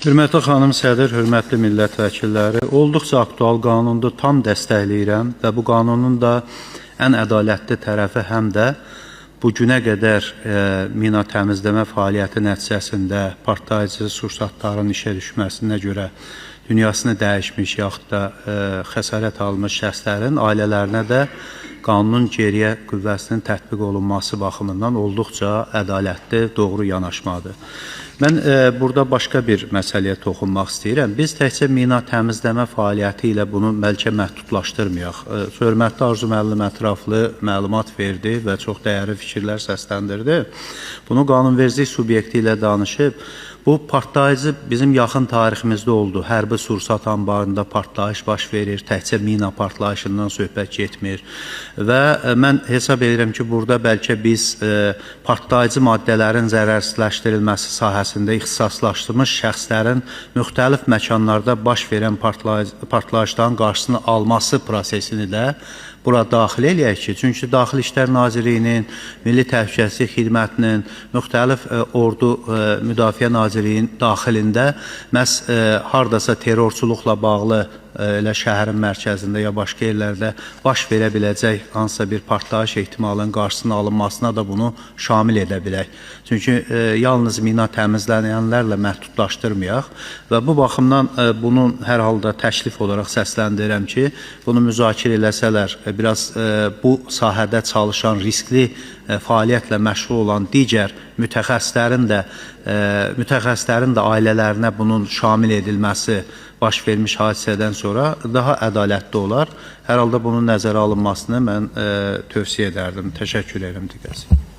Hörmətli xanım sədr, hörmətli millət vəkilləri, olduqca aktual qanundu, tam dəstəkləyirəm və bu qanunun da ən ədalətli tərəfi həm də bu günə qədər mina təmizləmə fəaliyyəti nəticəsində partlayıcı sursatların işə düşməsinə görə dünyasını dəyişmiş yaxud da xəsarət almış şəxslərin ailələrinə də qanunun geriyə qüvvəsinin tətbiq olunması baxımından olduqca ədalətli, doğru yanaşmadır. Mən burada başqa bir məsələyə toxunmaq istəyirəm. Biz təkcə mina təmizləmə fəaliyyəti ilə bunu bəlkə məhdudlaşdırmayaq. Hörmətli Arzu müəllim ətraflı məlumat verdi və çox dəyərli fikirlər səsləndirdi. Bunu qanunvericilik subyekti ilə danışıb. Bu partlayıcı bizim yaxın tariximizdə oldu. Hərbi sursat anbarında partlayış baş verir, təkcə mina partlayışından söhbət getmir. Və mən hesab edirəm ki, burada bəlkə biz partlayıcı maddələrin zərərsizləşdirilməsi sahəsində ixtisaslaşdırmış şəxslərin müxtəlif məkanlarda baş verən partlayışların qarşısını alması prosesini də bura daxil eləyək ki, çünki Daxili İşlər Nazirliyinin, Milli Təhlükəsizlik Xidmətinin, müxtəlif ordu müdafiə Nazirliyinin daxilində məhz hardasa terrorçuluqla bağlı elə şəhərin mərkəzində ya başqa yerlərdə baş verə biləcək hansısa bir partlayış ehtimalının qarşısının alınmasına da bunu şamil edə bilək. Çünki yalnız mina təmizlənənlərlə məhdudlaşdırmayaq və bu baxımdan bunun hər halda təklif olaraq səsləndirirəm ki, bunu müzakirə eləsələr, biraz bu sahədə çalışan riskli fəaliyyətlə məşğul olan digər mütəxəssislərin də ailələrinə bunun şamil edilməsi baş vermiş hadisədən sonra daha ədalətli olar. Hər halda bunun nəzərə alınmasını mən tövsiyə edərdim. Təşəkkür edirəm diqqətiniz üçün.